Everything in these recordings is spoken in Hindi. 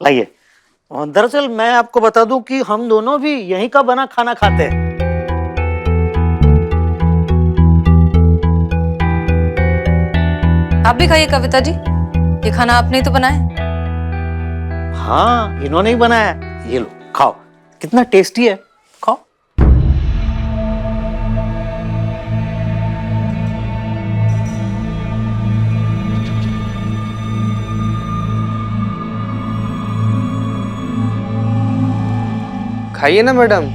लाइए। और दरअसल मैं आपको बता दूं कि हम दोनों भी यहीं का बना खाना खाते हैं। आप भी खाइए कविता जी, ये खाना आपने ही तो बनाया। हाँ, इन्होंने ही बनाया है। ये लो खाओ, कितना टेस्टी है, खाओ। खाइए ना मैडम,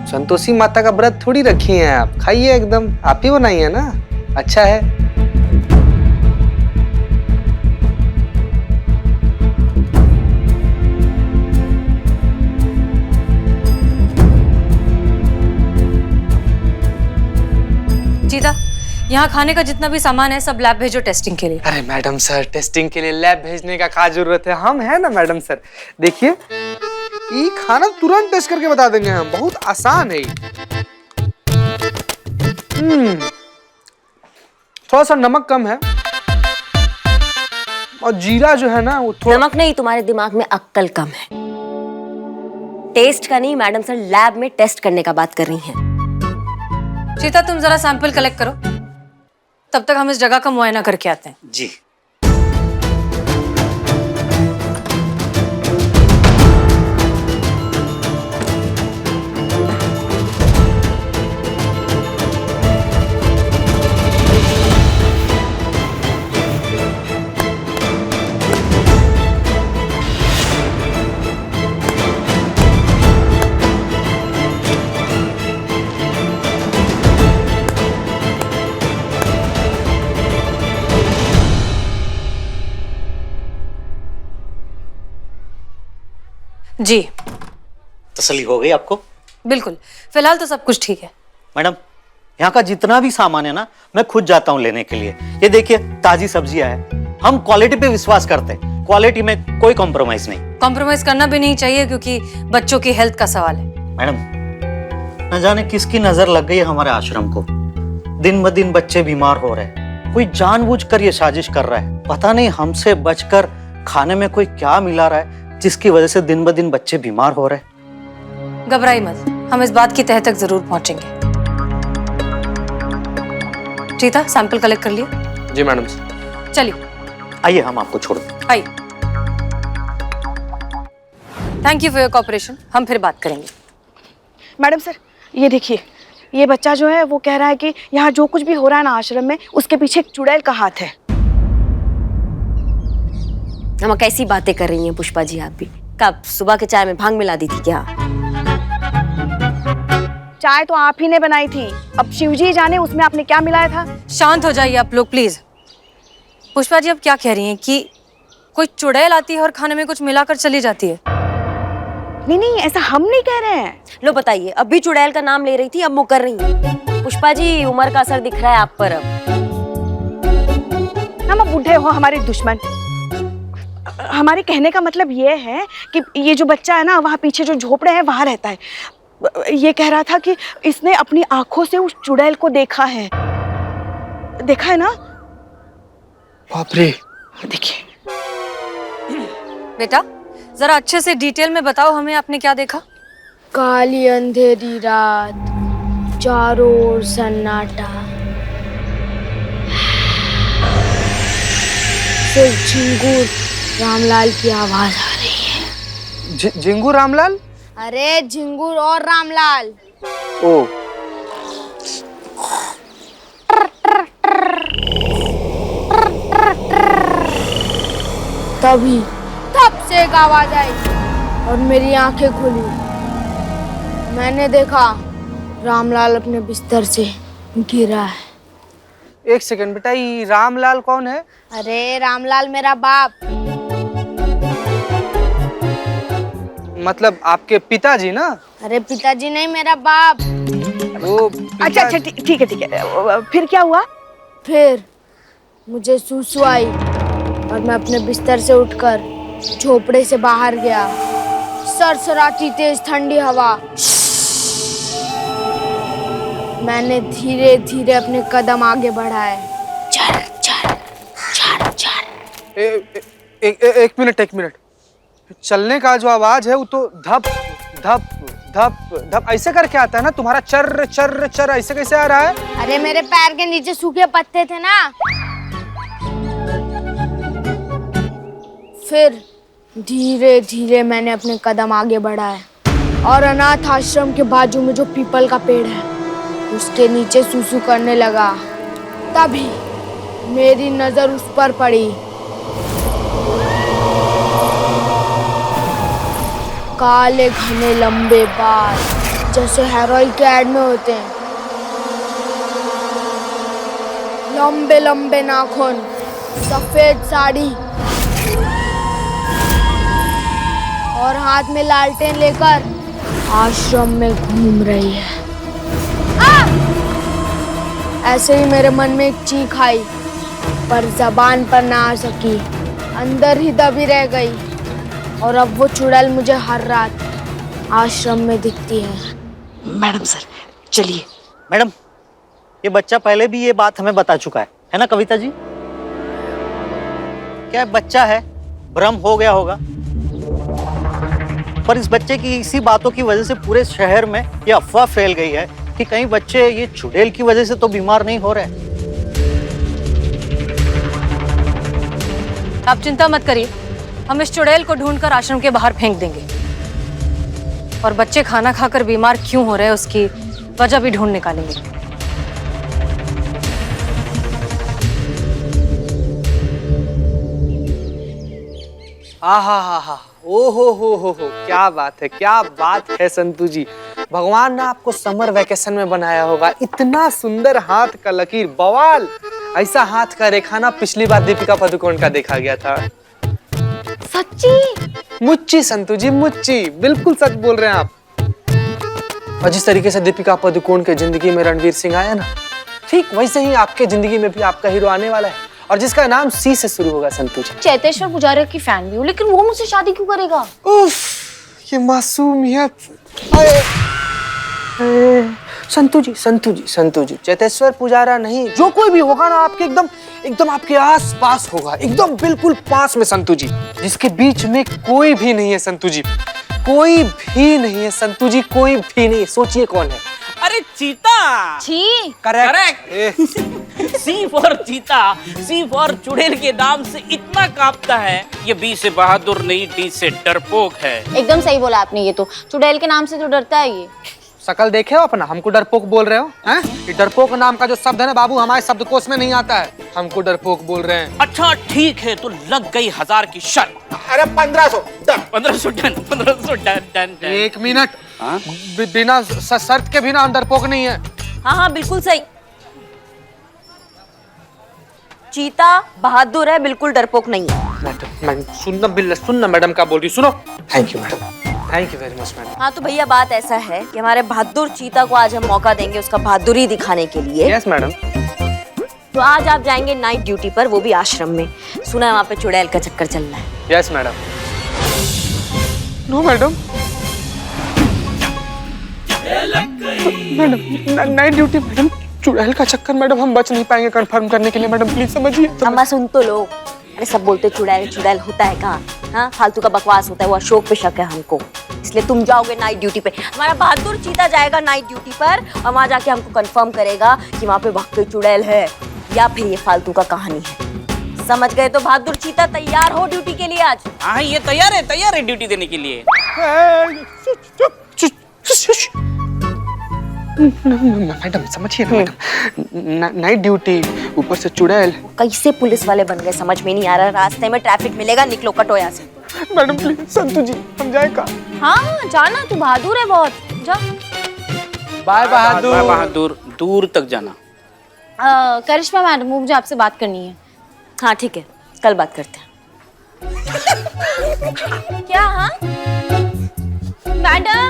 संतोषी माता का व्रत थोड़ी रखी हैं आप, खाइए एकदम, आप ही बनाई है ना, अच्छा है। चीता, यहाँ खाने का जितना भी सामान है सब लैब भेजो टेस्टिंग के लिए। अरे मैडम सर, टेस्टिंग के लिए लैब भेजने का क्या जरूरत है, हम है ना मैडम सर। देखिए ये खाना तुरंत टेस्ट करके बता देंगे हम, बहुत आसान है। थोड़ा सा नमक कम है और जीरा जो है ना वो थोड़ा। नमक नहीं, तुम्हारे दिमाग में अक्कल कम है। टेस्ट का नहीं, मैडम सर लैब में टेस्ट करने का बात कर रही हैं। चीता तुम जरा सैंपल कलेक्ट करो, तब तक हम इस जगह का मुआयना करके आते हैं। जी। जी तसल्ली हो गई आपको? बिल्कुल, फिलहाल तो सब कुछ ठीक है। मैडम, यहाँ का जितना भी सामान है ना, मैं खुद जाता हूँ लेने के लिए। ये देखिए ताजी सब्जियां हैं। हम क्वालिटी पे विश्वास करते हैं, क्वालिटी में कोई कॉम्प्रोमाइज नहीं। कॉम्प्रोमाइज करना भी नहीं चाहिए क्योंकि बच्चों की हेल्थ का सवाल है। मैडम, न जाने किसकी नजर लग गई है हमारे आश्रम को। दिन ब दिन बच्चे बीमार हो रहे हैं। कोई जानबूझकर ये साजिश कर रहा है। पता नहीं हमसे बचकर खाने में कोई क्या मिला रहा है जिसकी वजह से दिन ब दिन बच्चे बीमार हो रहे हैं। घबराई मत, हम इस बात की तह तक जरूर पहुंचेंगे। चीता सैंपल कलेक्ट कर लिए? जी मैडम सर। चलिए आइए हम आपको छोड़ दें। आइए। Thank you for your cooperation, हम फिर बात करेंगे। मैडम सर, ये देखिए, ये बच्चा जो है वो कह रहा है कि यहाँ जो कुछ भी हो रहा है ना आश्रम में, उसके पीछे एक चुड़ैल का हाथ है। हम कैसी बातें कर रही हैं पुष्पा जी आप भी? कब सुबह के चाय में भांग मिला दी थी क्या? चाय तो आप ही ने बनाई थी, अब शिवजी जाने उसमें आपने क्या मिलाया था। शांत हो जाइए आप लोग प्लीज। पुष्पा जी अब क्या कह रही हैं कि कोई चुड़ैल आती है और खाने में कुछ मिलाकर चली जाती है? नहीं नहीं, ऐसा हम नहीं कह रहे हैं। लो बताइए, अब भी चुड़ैल का नाम ले रही थी, अब मुकर रही हैं। पुष्पा जी उम्र का असर दिख रहा है आप पर अब। हम बूढ़े हो हमारे दुश्मन। हमारे कहने का मतलब ये है कि ये जो बच्चा है ना, वहाँ पीछे जो झोपड़े हैं वहाँ रहता है। ये कह रहा था कि इसने अपनी आंखों से उस चुड़ैल को देखा है। देखा है ना? बाप रे। देखिए बेटा, जरा अच्छे से डिटेल में बताओ हमें, आपने क्या देखा? काली अंधेरी रात, चारों ओर सन्नाटा, सिर्फ झिंगूर रामलाल की आवाज आ रही है। झिंगू रामलाल? अरे झिंगूर और रामलाल। ओ तभी तब से एक आवाज आई और मेरी आंखें खुली। मैंने देखा रामलाल अपने बिस्तर से गिरा है। एक सेकंड बेटा, ये रामलाल कौन है? अरे रामलाल मेरा बाप। मतलब आपके पिताजी ना? अरे पिताजी नहीं, मेरा बाप। वो अच्छा अच्छा, ठीक है ठीक है। फिर क्या हुआ? फिर मुझे सूसू आई और मैं अपने बिस्तर से उठकर झोपड़े से बाहर गया। सरसराती तेज ठंडी हवा। मैंने धीरे धीरे अपने कदम आगे बढ़ाए। चल चल चल चल। एक मिनट। चलने का जो आवाज है वो तो धप धप धप धप ऐसे करके आता है ना। तुम्हारा चर चर चर ऐसे कैसे आ रहा है? अरे मेरे पैर के नीचे सूखे पत्ते थे ना। फिर धीरे धीरे मैंने अपने कदम आगे बढ़ाए और अनाथ आश्रम के बाजू में जो पीपल का पेड़ है उसके नीचे सूसू करने लगा। तभी मेरी नजर उस पर पड़ी। काले घने लंबे बाल जैसे हेरोइन के ऐड में होते हैं, लंबे लंबे नाखून, सफेद साड़ी और हाथ में लालटेन लेकर आश्रम में घूम रही है। ऐसे ही मेरे मन में एक चीख आई पर जबान पर ना आ सकी, अंदर ही दबी रह गई। और अब वो चुड़ैल मुझे हर रात आश्रम में दिखती है। मैडम सर चलिए। मैडम, ये बच्चा पहले भी ये बात हमें बता चुका है ना कविता जी? क्या बच्चा है, भ्रम हो गया होगा। पर इस बच्चे की इसी बातों की वजह से पूरे शहर में ये अफवाह फैल गई है कि कहीं बच्चे ये चुड़ैल की वजह से तो बीमार नहीं हो रहे। आप चिंता मत करिए, हम इस चुड़ैल को ढूंढकर आश्रम के बाहर फेंक देंगे और बच्चे खाना खाकर बीमार क्यों हो रहे हैं उसकी वजह भी ढूंढ निकालेंगे। आहा, ओ हो, क्या बात है, क्या बात है संतू जी। भगवान ने आपको समर वेकेशन में बनाया होगा। इतना सुंदर हाथ का लकीर, बवाल। ऐसा हाथ का रेखा ना पिछली बार दीपिका पादुकोण का देखा गया था। सच्ची? मुच्ची संतू जी, मुच्ची, बिल्कुल सच बोल रहे हैं आप। और जिस तरीके से दीपिका पादुकोण के जिंदगी में रणवीर सिंह आया ना, ठीक वैसे ही आपके जिंदगी में भी आपका हीरो आने वाला है और जिसका नाम सी से शुरू होगा संतू जी। चैतेश्वर पुजारी की फैन भी हूँ, लेकिन वो मुझसे शादी क्यों करेगा? उफ, ये मासूमियत। संतू जी, चैतेश्वर पुजारा नहीं, जो कोई भी होगा ना आपके एकदम आपके आस पास होगा, एकदम बिल्कुल पास में संतू जी, जिसके बीच में कोई भी नहीं है संतू जी, कोई भी नहीं है संतू जी, कोई भी नहीं। सोचिए कौन है? अरे चीता। छी। करेक्ट। सी फॉर चीता, सी फॉर चुड़ैल के नाम से इतना कांपता है। ये बी से बहादुर नहीं, डी से डरपोक है। एकदम सही बोला आपने। ये तो चुड़ैल के नाम से तो डरता है ये। शकल देखे हो अपना, हमको डरपोक बोल रहे हो हैं? ये डरपोक नाम का जो शब्द है ना बाबू, हमारे शब्दकोश में नहीं आता है। हमको डरपोक बोल रहे हैं। अच्छा ठीक है, तो लग गई 1000 की शर्त। अरे 1500 डन। एक मिनट, बिना शर्त के बिना हम डरपोक नहीं है। हाँ बिल्कुल सही। चीता बहादुर है, बिल्कुल डरपोक नहीं है। मैडम सुनना मैडम का बोल रही, सुनो। Thank you madam, thank you very much madam. हाँ तो भैया बात ऐसा है कि हमारे बहादुर चीता को आज हम मौका देंगे उसका बहादुरी दिखाने के लिए। Yes madam. तो आज आप जाएंगे नाइट ड्यूटी पर, वो भी आश्रम में। सुना है वहाँ पे चुड़ैल का चक्कर चल रहा है। Yes madam. No madam, madam night duty madam, चुड़ैल का चक्कर मैडम, हम बच नहीं पाएंगे कंफर्म करने के लिए मैडम, प्लीज समझिए। अम्मा सुन तो लो। अरे सब बोलते चुड़ैल चुड़ैल होता है कहाँ? हाँ फालतू का बकवास होता है, वो अशोक पे शक है हमको, इसलिए तुम जाओगे नाइट ड्यूटी पे। हमारा बहादुर चीता जाएगा नाइट ड्यूटी पर और वहाँ जाके हमको कंफर्म करेगा कि वहाँ पे वाकई चुड़ैल है या फिर ये फालतू का कहानी है। समझ गए? तो बहादुर चीता तैयार हो ड्यूटी के लिए आज। हाँ ये तैयार है ड्यूटी देने के लिए। मैडम समझिए ना मैडम, नाइट ड्यूटी, ऊपर से चुड़ैल। कैसे पुलिस वाले बन गए समझ में नहीं आ रहा। रास्ते में ट्रैफिक मिलेगा, निकलो कटोया से। मैडम प्लीज संतू जी, हम जाए का? हाँ जाना, तू बहादुर है बहुत। जा। बाय बहादुर, दूर तक जाना। करिश्मा मैडम, मुझे आपसे बात करनी है। हाँ ठीक है, कल बात करते हैं। क्या? हाँ मैडम।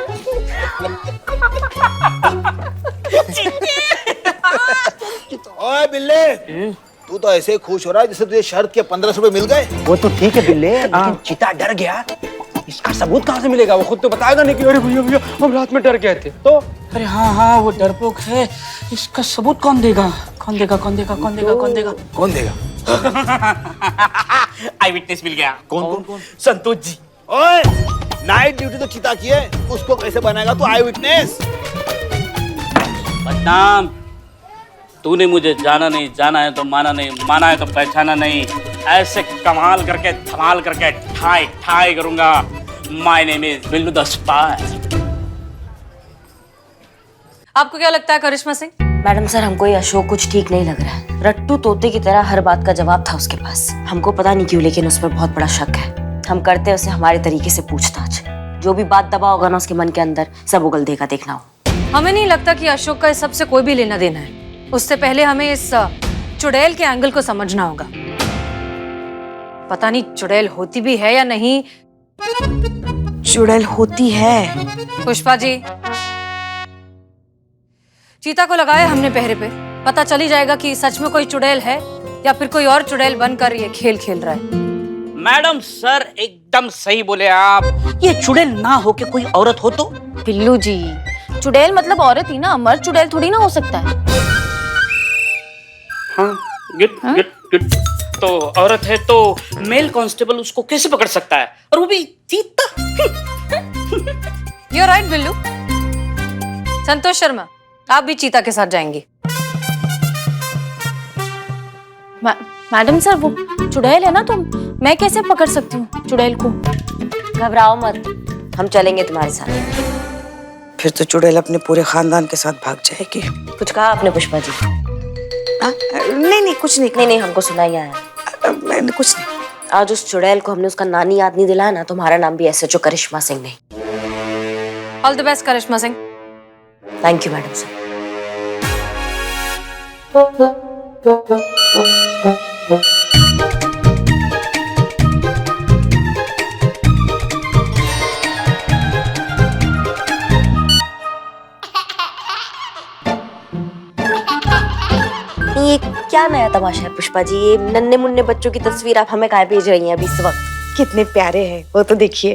ओए बिल्ले, तू तो ऐसे खुश हो रहा है जैसे तुझे शर्त के 1500 रुपए मिल गए। वो तो ठीक है बिल्ले, लेकिन चीता डर गया। इसका सबूत कहाँ से मिलेगा? वो खुद तो बताएगा नहीं कि अरे भैया हम रात में डर गए थे। तो अरे हाँ वो डरपोक है, इसका सबूत कौन देगा? कौन देगा? कौन देगा? आई विटनेस मिल गया। कौन? संतोष जी। ओए, नाइट ड्यूटी तो चीता की है, उसको कैसे बनाएगा तू आई विटनेस? बदनाम। तूने मुझे जाना नहीं, जाना है तो माना नहीं, माना है तो पहचाना नहीं। ऐसे कमाल करके धमाल करके ठाई ठाई करूंगा। My name is Billu the spy. आपको क्या लगता है करिश्मा सिंह? मैडम सर, हमको ये अशोक कुछ ठीक नहीं लग रहा है। रट्टू तोते की तरह हर बात का जवाब था उसके पास। हमको पता नहीं क्यों, लेकिन उस पर बहुत बड़ा शक है। हम करते हैं उसे हमारे तरीके से पूछताछ। जो भी बात दबा होगा ना उसके मन के अंदर, सब उगल देगा, देखना हो। हमें नहीं लगता कि अशोक का इस सबसे कोई भी लेना देना है। उससे पहले हमें इस चुड़ैल के एंगल को समझना होगा। पता नहीं चुड़ैल होती भी है या नहीं। चुड़ैल होती है। पुष्पा जी, चीता को लगाया हमने पहरे पे। पता चल ही जाएगा कि सच में कोई चुड़ैल है या फिर कोई और चुड़ैल बनकर ये खेल खेल रहा है। मैडम सर एकदम सही बोले आप। ये चुड़ैल ना हो के कोई औरत हो तो? बिल्लू जी, चुड़ैल मतलब औरत ही ना, मर्द चुड़ैल थोड़ी ना हो सकता है। हाँ, गुड गुड गुड। तो औरत है तो मेल कांस्टेबल उसको कैसे पकड़ सकता है, और वो भी चीता? You're right, Billu. संतोष शर्मा, आप भी चीता के साथ जाएंगी। मैडम सर, वो चुड़ैल है ना, तो मैं कैसे पकड़ सकती हूँ चुड़ैल को? घबराओ मत, हम चलेंगे तुम्हारे साथ। फिर तो चुड़ैल अपने पूरे खानदान के साथ भाग जाएगी। कुछ कहा आपने पुष्पा जी? नहीं कुछ नहीं। नहीं, हमको सुना ही आया। मैंने कुछ नहीं। आज उस चुड़ैल को हमने उसका नानी याद नहीं दिलाया ना, तुम्हारा नाम भी SHO करिश्मा सिंह नहीं। All the best Karishma Singh. Thank you madam sir. ये क्या नया तमाशा है पुष्पा जी? ये नन्हे मुन्ने बच्चों की तस्वीर आप हमें काहे भेज रही हैं अभी इस वक्त? कितने प्यारे हैं वो, तो देखिए।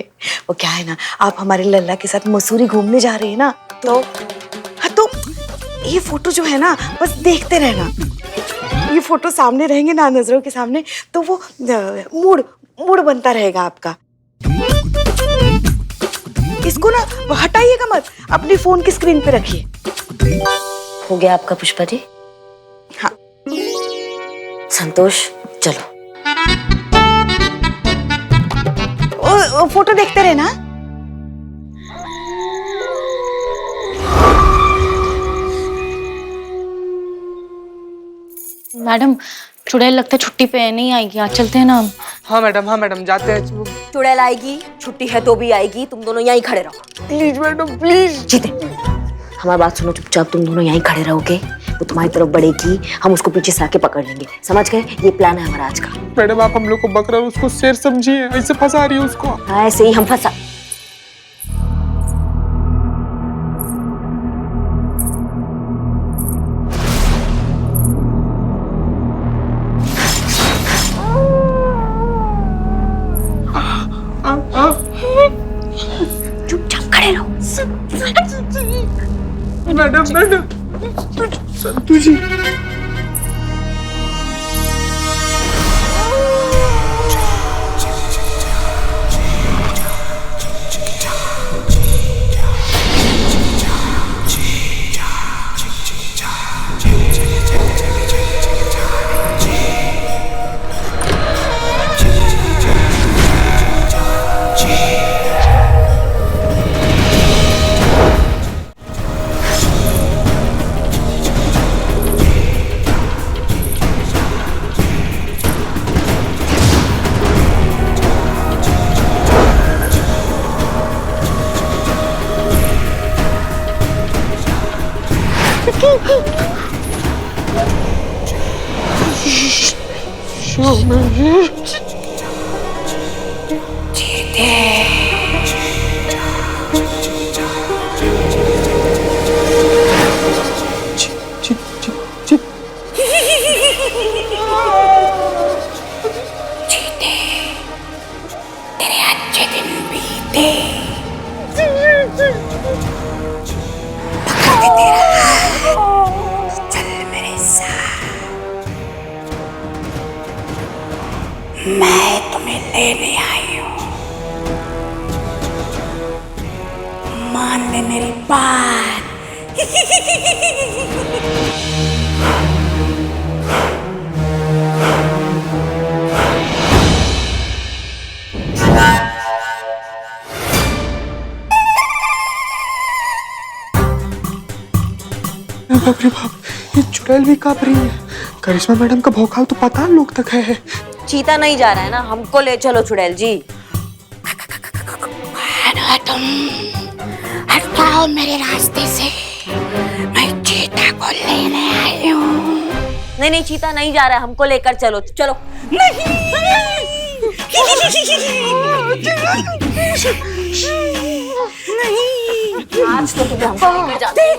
वो क्या है ना, आप हमारे लल्ला के साथ मसूरी घूमने जा रहे हैं ना, तो हाँ, तो ये फोटो जो है ना, बस देखते रहना। ये फोटो सामने रहेंगे ना, नजरों के सामने, तो वो मूड बनता रहेगा आपका। इसको ना हटाइएगा मत, अपनी फोन की स्क्रीन पे रखिए। हो गया आपका पुष्पा जी? हाँ। संतोष, चलो। ओ, फोटो देखते रहना। मैडम, चुड़ैल लगता है छुट्टी पे नहीं आएगी, आज चलते हैं ना हम। हाँ मैडम, जाते हैं। चुड़ैल आएगी, छुट्टी है तो भी आएगी। तुम दोनों यहीं खड़े रहो। Please madam, please. जीते, हमारी बात सुनो चुपचाप। तुम दोनों यहीं खड़े रहोगे, वो तुम्हारी तरफ बढ़ेगी, हम उसको पीछे से आके पकड़ लेंगे। समझ गए? ये प्लान है हमारा आज का। मैडम, आप हम लोग को बकरा और उसको शेर समझिए, ऐसे फंसा रही है उसको। हाँ, ऐसे ही हम फंसा। चुपचाप खड़े रहो। मैडम, संतू जी। मैं तुम्हें लेने आई हूँ। ले मेरी बात। बाप रे बाप, ये चुड़ैल भी कांप रही है। करिश्मा मैडम का भौकाल तो पता लोग तक है। चीता नहीं जा रहा है ना, हमको ले चलो चुड़ैल जी। तुम हटाओ मेरे रास्ते से, मैं चीता को लेने आई हूँ। नहीं नहीं, चीता नहीं जा रहा है, हमको लेकर चलो चलो। आज तो तुम्हें हमको लेकर जाते हैं।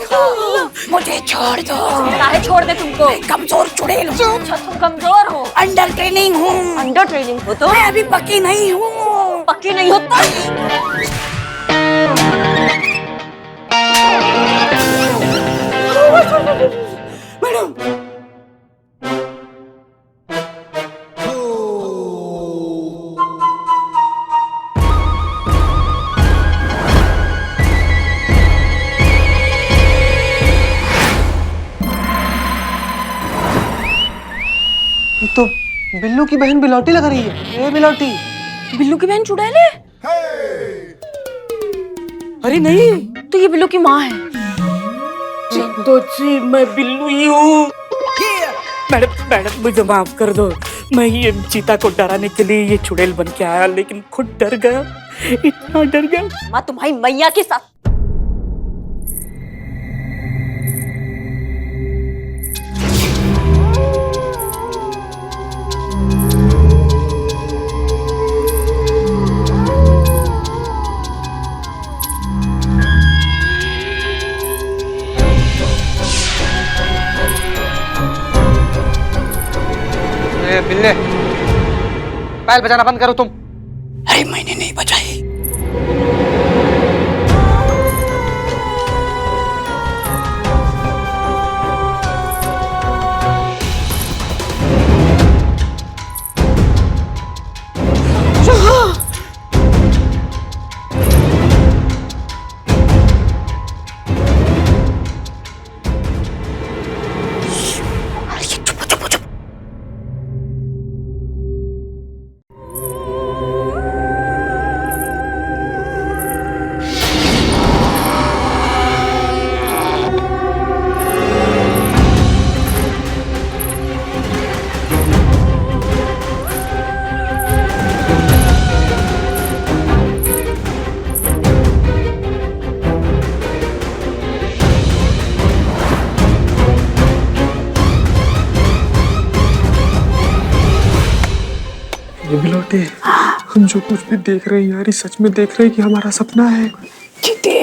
मुझे छोड़ दो। काहे छोड़ दे तुमको? कमजोर चुड़ैल हूँ। अच्छा तुम कमजोर हो? अंडर ट्रेनिंग हूँ। अंडर ट्रेनिंग हो तो? मैं अभी पक्की नहीं हूँ। पक्की नहीं होता। मैडम, ये तो बिल्लू की बहन बिलौटी लग रही है। ए बिलौटी, बिल्लू की बहन चुड़ैल है? अरे नहीं, तो ये बिल्लू की माँ है। तो जी मैं बिल्लू ही हूँ। मैडम मुझे माफ कर दो। मैं ये चीता को डराने के लिए ये चुड़ैल बन के आया, लेकिन खुद डर गया, इतना डर गया। माँ तुम्हारी मैया के साथ। बिल्ले, पायल बजाना बंद करो तुम। अरे मैंने नहीं बजाई। बिलौटी, हम जो कुछ भी देख रहे हैं यार, ये सच में देख रहे हैं कि हमारा सपना है? चीते,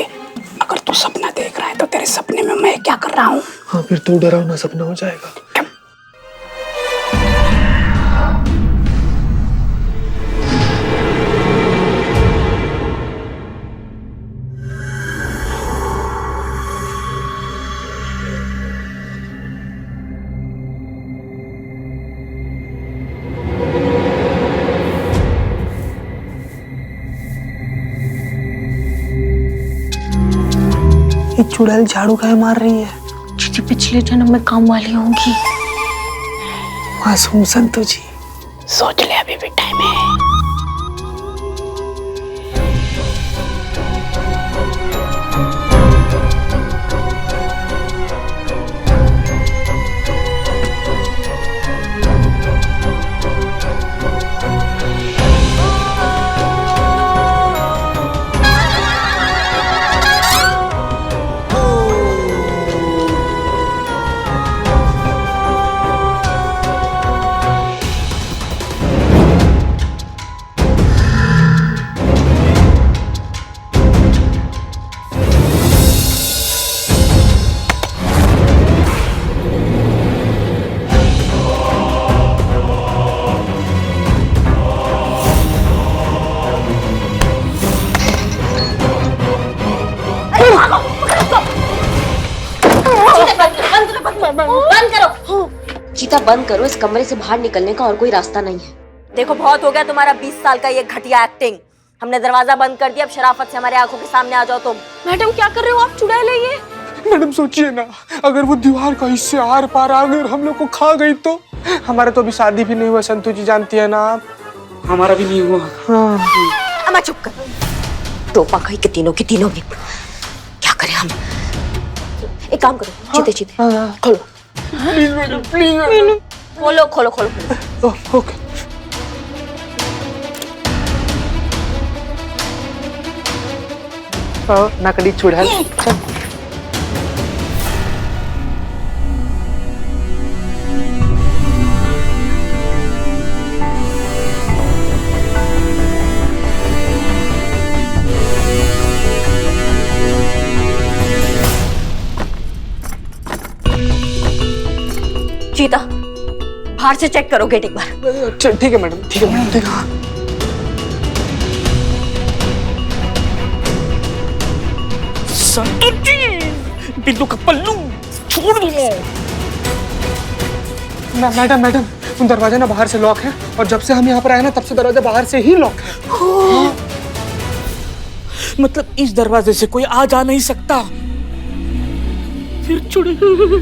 अगर तू सपना देख रहा है तो तेरे सपने में मैं क्या कर रहा हूँ? हाँ, फिर तो डरावना सपना हो जाएगा। ये चुड़ैल झाड़ू काहे मार रही है? चीची पिछले जन्म में काम वाली होंगी। मासूम संतू जी, सोच ले, अभी भी टाइम है। बंद करो चीता, बंद करो। इस कमरे से बाहर निकलने का और कोई रास्ता नहीं है। देखो बहुत हो गया तुम्हारा 20 साल का ये घटिया एक्टिंग। हमने दरवाजा बंद कर दिया, अब शराफत से हमारे आंखों के सामने आ जाओ तुम। मैडम क्या कर रहे हो आप? चुड़ैल है ये। मैडम सोचिए ना, अगर वो दीवार का इससे आर पार आकर हम लोग को खा गई तो? हमारा तो अभी शादी भी नहीं हुआ संतू जी, जानती है ना आप। हमारा भी नहीं हुआ। हाँ। अम्मा चुप कर, टोपा खाई के तीनों की तीनों भी। क्या करें हम? एक काम करो, चीते चीते खोलो। Please madam, please madam. खोलो खोलो खोलो खोलो। ओके। नकली चुड़ैल। चीता, बाहर से चेक करो गेट एक बार। ठीक है मैडम, ठीक है मैडम, ठीक है। संतू जी, बिल्लू का पल्लू छोड़ दो। मैडम दरवाजा ना बाहर से लॉक है, और जब से हम यहाँ पर आए ना तब से दरवाजा बाहर से ही लॉक है। मतलब इस दरवाजे से कोई आ जा नहीं सकता। फिर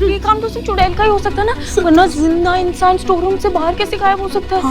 ये काम तो सिर्फ चुड़ैल का ही हो सकता है ना, वरना जिंदा इंसान स्टोर रूम से बाहर कैसे गायब हो सकता है?